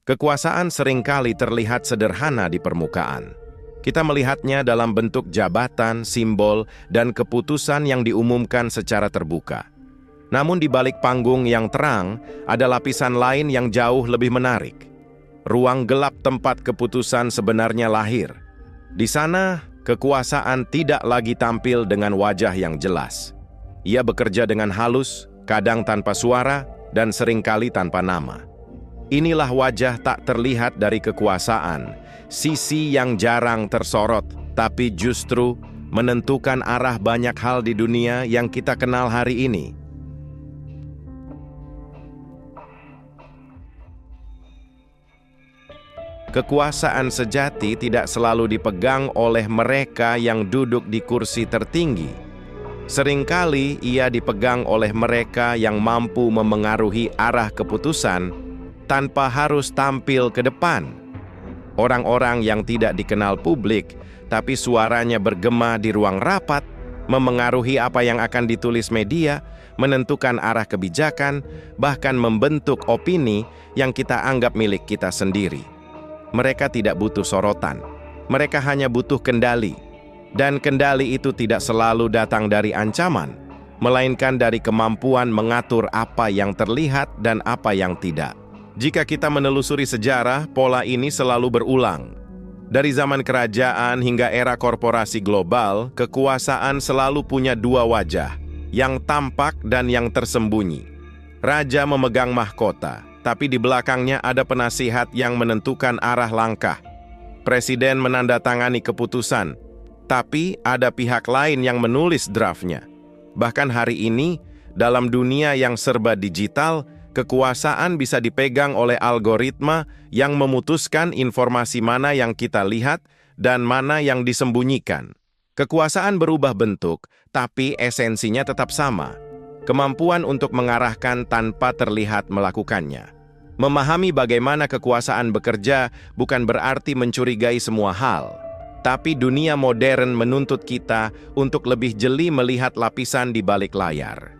Kekuasaan seringkali terlihat sederhana di permukaan. Kita melihatnya dalam bentuk jabatan, simbol, dan keputusan yang diumumkan secara terbuka. Namun di balik panggung yang terang, ada lapisan lain yang jauh lebih menarik. Ruang gelap tempat keputusan sebenarnya lahir. Di sana, kekuasaan tidak lagi tampil dengan wajah yang jelas. Ia bekerja dengan halus, kadang tanpa suara, dan seringkali tanpa nama. Inilah wajah tak terlihat dari kekuasaan, sisi yang jarang tersorot, tapi justru menentukan arah banyak hal di dunia yang kita kenal hari ini. Kekuasaan sejati tidak selalu dipegang oleh mereka yang duduk di kursi tertinggi. Seringkali ia dipegang oleh mereka yang mampu memengaruhi arah keputusan tanpa harus tampil ke depan. Orang-orang yang tidak dikenal publik, tapi suaranya bergema di ruang rapat, memengaruhi apa yang akan ditulis media, menentukan arah kebijakan, bahkan membentuk opini yang kita anggap milik kita sendiri. Mereka tidak butuh sorotan, mereka hanya butuh kendali. Dan kendali itu tidak selalu datang dari ancaman, melainkan dari kemampuan mengatur apa yang terlihat dan apa yang tidak. Jika kita menelusuri sejarah, pola ini selalu berulang. Dari zaman kerajaan hingga era korporasi global, kekuasaan selalu punya dua wajah, yang tampak dan yang tersembunyi. Raja memegang mahkota, tapi di belakangnya ada penasihat yang menentukan arah langkah. Presiden menandatangani keputusan, tapi ada pihak lain yang menulis draftnya. Bahkan hari ini, dalam dunia yang serba digital, kekuasaan bisa dipegang oleh algoritma yang memutuskan informasi mana yang kita lihat dan mana yang disembunyikan. Kekuasaan berubah bentuk, tapi esensinya tetap sama. Kemampuan untuk mengarahkan tanpa terlihat melakukannya. Memahami bagaimana kekuasaan bekerja bukan berarti mencurigai semua hal, tapi dunia modern menuntut kita untuk lebih jeli melihat lapisan di balik layar.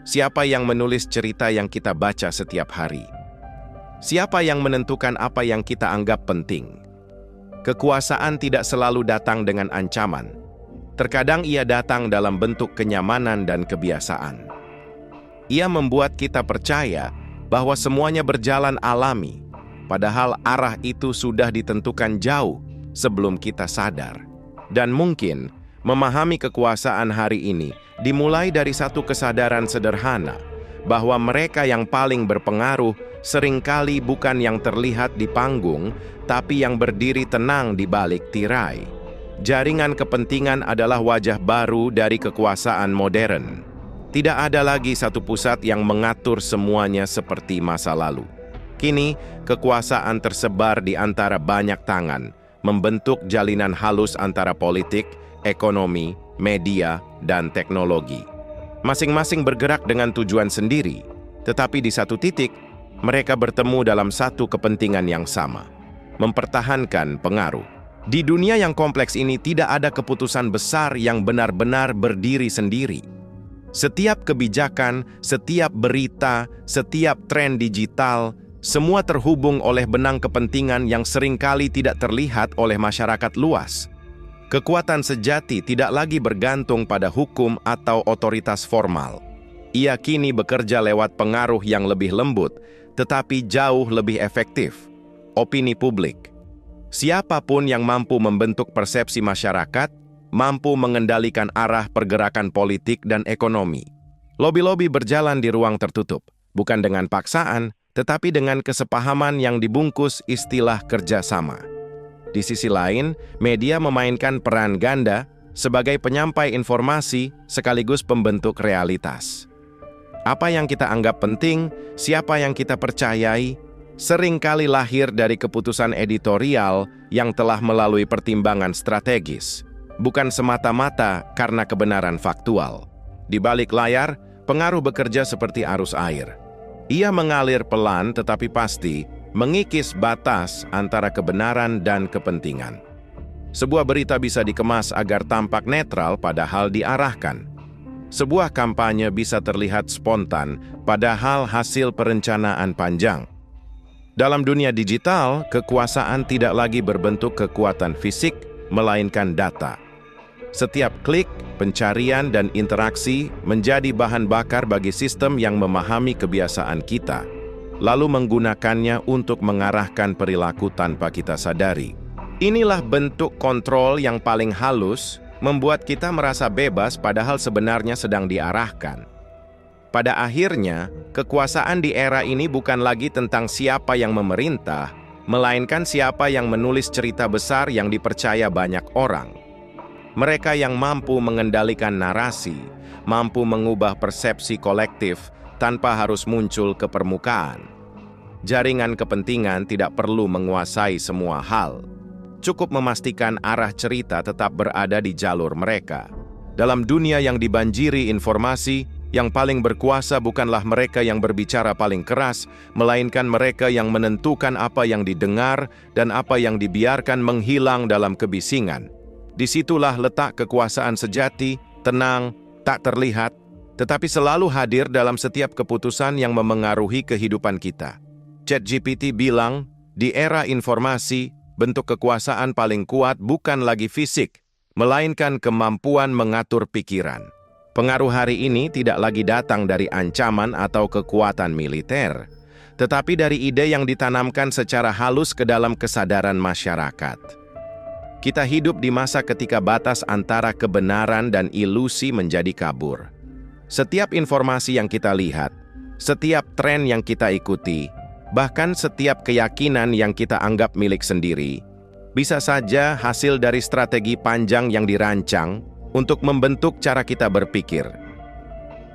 Siapa yang menulis cerita yang kita baca setiap hari? Siapa yang menentukan apa yang kita anggap penting? Kekuasaan tidak selalu datang dengan ancaman. Terkadang ia datang dalam bentuk kenyamanan dan kebiasaan. Ia membuat kita percaya bahwa semuanya berjalan alami, padahal arah itu sudah ditentukan jauh sebelum kita sadar. Dan mungkin memahami kekuasaan hari ini dimulai dari satu kesadaran sederhana, bahwa mereka yang paling berpengaruh seringkali bukan yang terlihat di panggung, tapi yang berdiri tenang di balik tirai. Jaringan kepentingan adalah wajah baru dari kekuasaan modern. Tidak ada lagi satu pusat yang mengatur semuanya seperti masa lalu. Kini, kekuasaan tersebar di antara banyak tangan, membentuk jalinan halus antara politik, ekonomi, media, dan teknologi. Masing-masing bergerak dengan tujuan sendiri, tetapi di satu titik, mereka bertemu dalam satu kepentingan yang sama, mempertahankan pengaruh. Di dunia yang kompleks ini tidak ada keputusan besar yang benar-benar berdiri sendiri. Setiap kebijakan, setiap berita, setiap tren digital, semua terhubung oleh benang kepentingan yang seringkali tidak terlihat oleh masyarakat luas. Kekuatan sejati tidak lagi bergantung pada hukum atau otoritas formal. Ia kini bekerja lewat pengaruh yang lebih lembut, tetapi jauh lebih efektif. Opini publik. Siapapun yang mampu membentuk persepsi masyarakat, mampu mengendalikan arah pergerakan politik dan ekonomi. Lobi-lobi berjalan di ruang tertutup, bukan dengan paksaan, tetapi dengan kesepahaman yang dibungkus istilah kerjasama. Di sisi lain, media memainkan peran ganda sebagai penyampai informasi sekaligus pembentuk realitas. Apa yang kita anggap penting, siapa yang kita percayai, seringkali lahir dari keputusan editorial yang telah melalui pertimbangan strategis, bukan semata-mata karena kebenaran faktual. Di balik layar, pengaruh bekerja seperti arus air. Ia mengalir pelan tetapi pasti, mengikis batas antara kebenaran dan kepentingan. Sebuah berita bisa dikemas agar tampak netral padahal diarahkan. Sebuah kampanye bisa terlihat spontan padahal hasil perencanaan panjang. Dalam dunia digital, kekuasaan tidak lagi berbentuk kekuatan fisik, melainkan data. Setiap klik, pencarian, dan interaksi menjadi bahan bakar bagi sistem yang memahami kebiasaan kita, lalu menggunakannya untuk mengarahkan perilaku tanpa kita sadari. Inilah bentuk kontrol yang paling halus, membuat kita merasa bebas padahal sebenarnya sedang diarahkan. Pada akhirnya, kekuasaan di era ini bukan lagi tentang siapa yang memerintah, melainkan siapa yang menulis cerita besar yang dipercaya banyak orang. Mereka yang mampu mengendalikan narasi, mampu mengubah persepsi kolektif tanpa harus muncul ke permukaan. Jaringan kepentingan tidak perlu menguasai semua hal. Cukup memastikan arah cerita tetap berada di jalur mereka. Dalam dunia yang dibanjiri informasi, yang paling berkuasa bukanlah mereka yang berbicara paling keras, melainkan mereka yang menentukan apa yang didengar dan apa yang dibiarkan menghilang dalam kebisingan. Disitulah letak kekuasaan sejati, tenang, tak terlihat, tetapi selalu hadir dalam setiap keputusan yang memengaruhi kehidupan kita. ChatGPT bilang, di era informasi, bentuk kekuasaan paling kuat bukan lagi fisik, melainkan kemampuan mengatur pikiran. Pengaruh hari ini tidak lagi datang dari ancaman atau kekuatan militer, tetapi dari ide yang ditanamkan secara halus ke dalam kesadaran masyarakat. Kita hidup di masa ketika batas antara kebenaran dan ilusi menjadi kabur. Setiap informasi yang kita lihat, setiap tren yang kita ikuti, bahkan setiap keyakinan yang kita anggap milik sendiri, bisa saja hasil dari strategi panjang yang dirancang untuk membentuk cara kita berpikir.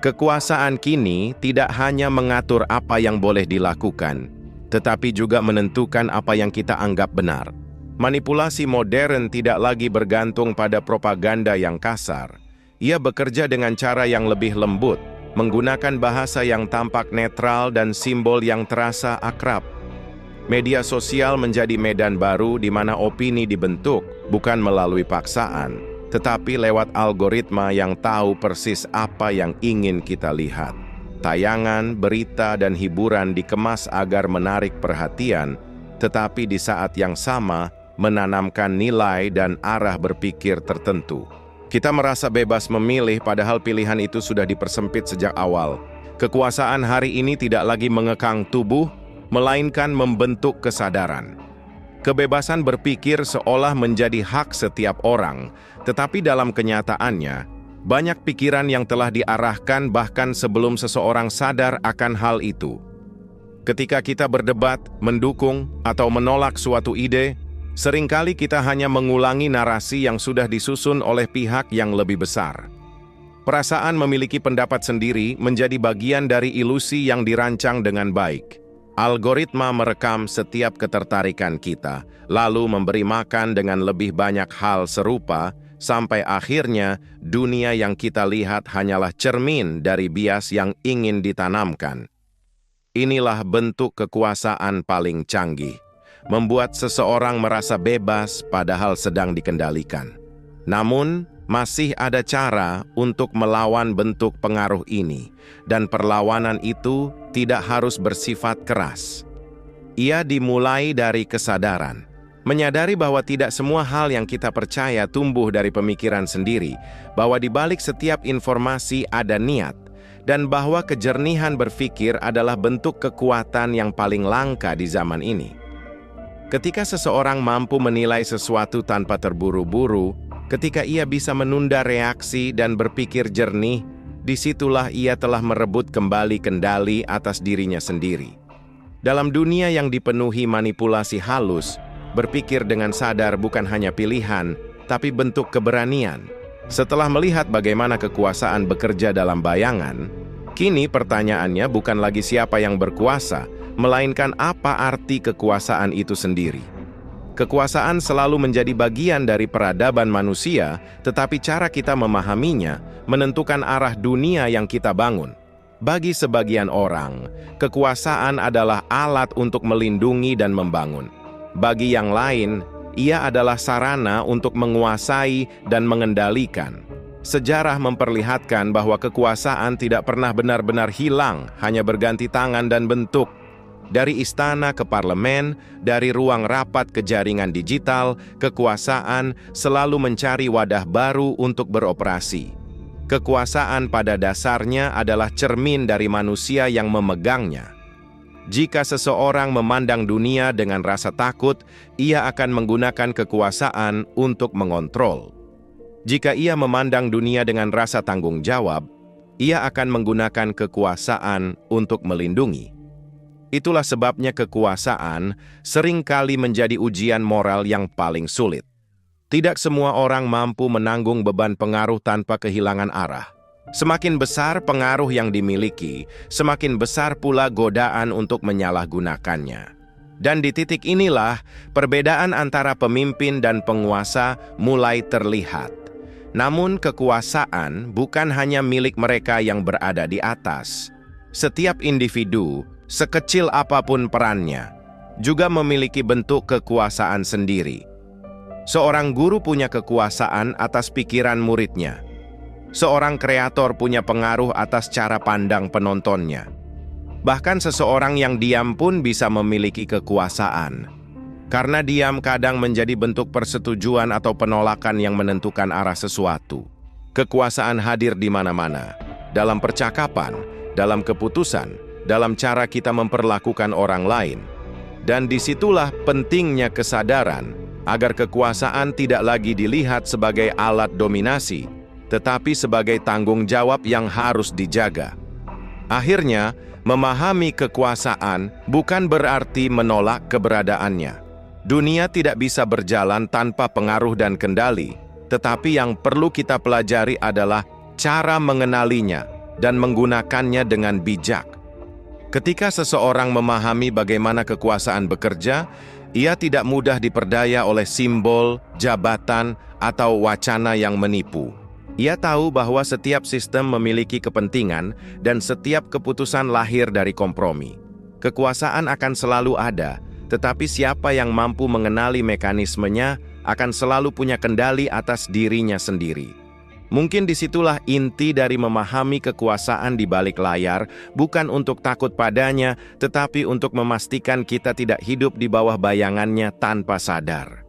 Kekuasaan kini tidak hanya mengatur apa yang boleh dilakukan, tetapi juga menentukan apa yang kita anggap benar. Manipulasi modern tidak lagi bergantung pada propaganda yang kasar. Ia bekerja dengan cara yang lebih lembut, menggunakan bahasa yang tampak netral dan simbol yang terasa akrab. Media sosial menjadi medan baru di mana opini dibentuk, bukan melalui paksaan, tetapi lewat algoritma yang tahu persis apa yang ingin kita lihat. Tayangan, berita, dan hiburan dikemas agar menarik perhatian, tetapi di saat yang sama, menanamkan nilai dan arah berpikir tertentu. Kita merasa bebas memilih padahal pilihan itu sudah dipersempit sejak awal. Kekuasaan hari ini tidak lagi mengekang tubuh, melainkan membentuk kesadaran. Kebebasan berpikir seolah menjadi hak setiap orang, tetapi dalam kenyataannya, banyak pikiran yang telah diarahkan bahkan sebelum seseorang sadar akan hal itu. Ketika kita berdebat, mendukung, atau menolak suatu ide, seringkali kita hanya mengulangi narasi yang sudah disusun oleh pihak yang lebih besar. Perasaan memiliki pendapat sendiri menjadi bagian dari ilusi yang dirancang dengan baik. Algoritma merekam setiap ketertarikan kita, lalu memberi makan dengan lebih banyak hal serupa, sampai akhirnya dunia yang kita lihat hanyalah cermin dari bias yang ingin ditanamkan. Inilah bentuk kekuasaan paling canggih. Membuat seseorang merasa bebas padahal sedang dikendalikan. Namun, masih ada cara untuk melawan bentuk pengaruh ini, dan perlawanan itu tidak harus bersifat keras. Ia dimulai dari kesadaran, menyadari bahwa tidak semua hal yang kita percaya tumbuh dari pemikiran sendiri, bahwa di balik setiap informasi ada niat, dan bahwa kejernihan berpikir adalah bentuk kekuatan yang paling langka di zaman ini. Ketika seseorang mampu menilai sesuatu tanpa terburu-buru, ketika ia bisa menunda reaksi dan berpikir jernih, disitulah ia telah merebut kembali kendali atas dirinya sendiri. Dalam dunia yang dipenuhi manipulasi halus, berpikir dengan sadar bukan hanya pilihan, tapi bentuk keberanian. Setelah melihat bagaimana kekuasaan bekerja dalam bayangan, kini pertanyaannya bukan lagi siapa yang berkuasa, melainkan apa arti kekuasaan itu sendiri. Kekuasaan selalu menjadi bagian dari peradaban manusia, tetapi cara kita memahaminya menentukan arah dunia yang kita bangun. Bagi sebagian orang, kekuasaan adalah alat untuk melindungi dan membangun. Bagi yang lain, ia adalah sarana untuk menguasai dan mengendalikan. Sejarah memperlihatkan bahwa kekuasaan tidak pernah benar-benar hilang, hanya berganti tangan dan bentuk. Dari istana ke parlemen, dari ruang rapat ke jaringan digital, kekuasaan selalu mencari wadah baru untuk beroperasi. Kekuasaan pada dasarnya adalah cermin dari manusia yang memegangnya. Jika seseorang memandang dunia dengan rasa takut, ia akan menggunakan kekuasaan untuk mengontrol. Jika ia memandang dunia dengan rasa tanggung jawab, ia akan menggunakan kekuasaan untuk melindungi. Itulah sebabnya kekuasaan seringkali menjadi ujian moral yang paling sulit. Tidak semua orang mampu menanggung beban pengaruh tanpa kehilangan arah. Semakin besar pengaruh yang dimiliki, semakin besar pula godaan untuk menyalahgunakannya. Dan di titik inilah, perbedaan antara pemimpin dan penguasa mulai terlihat. Namun kekuasaan bukan hanya milik mereka yang berada di atas. Setiap individu, sekecil apapun perannya, juga memiliki bentuk kekuasaan sendiri. Seorang guru punya kekuasaan atas pikiran muridnya. Seorang kreator punya pengaruh atas cara pandang penontonnya. Bahkan seseorang yang diam pun bisa memiliki kekuasaan. Karena diam kadang menjadi bentuk persetujuan atau penolakan yang menentukan arah sesuatu. Kekuasaan hadir di mana-mana, dalam percakapan, dalam keputusan, dalam cara kita memperlakukan orang lain. Dan disitulah pentingnya kesadaran agar kekuasaan tidak lagi dilihat sebagai alat dominasi, tetapi sebagai tanggung jawab yang harus dijaga. Akhirnya, memahami kekuasaan bukan berarti menolak keberadaannya. Dunia tidak bisa berjalan tanpa pengaruh dan kendali, tetapi yang perlu kita pelajari adalah cara mengenalinya dan menggunakannya dengan bijak. Ketika seseorang memahami bagaimana kekuasaan bekerja, ia tidak mudah diperdaya oleh simbol, jabatan, atau wacana yang menipu. Ia tahu bahwa setiap sistem memiliki kepentingan dan setiap keputusan lahir dari kompromi. Kekuasaan akan selalu ada, tetapi siapa yang mampu mengenali mekanismenya akan selalu punya kendali atas dirinya sendiri. Mungkin disitulah inti dari memahami kekuasaan di balik layar, bukan untuk takut padanya, tetapi untuk memastikan kita tidak hidup di bawah bayangannya tanpa sadar.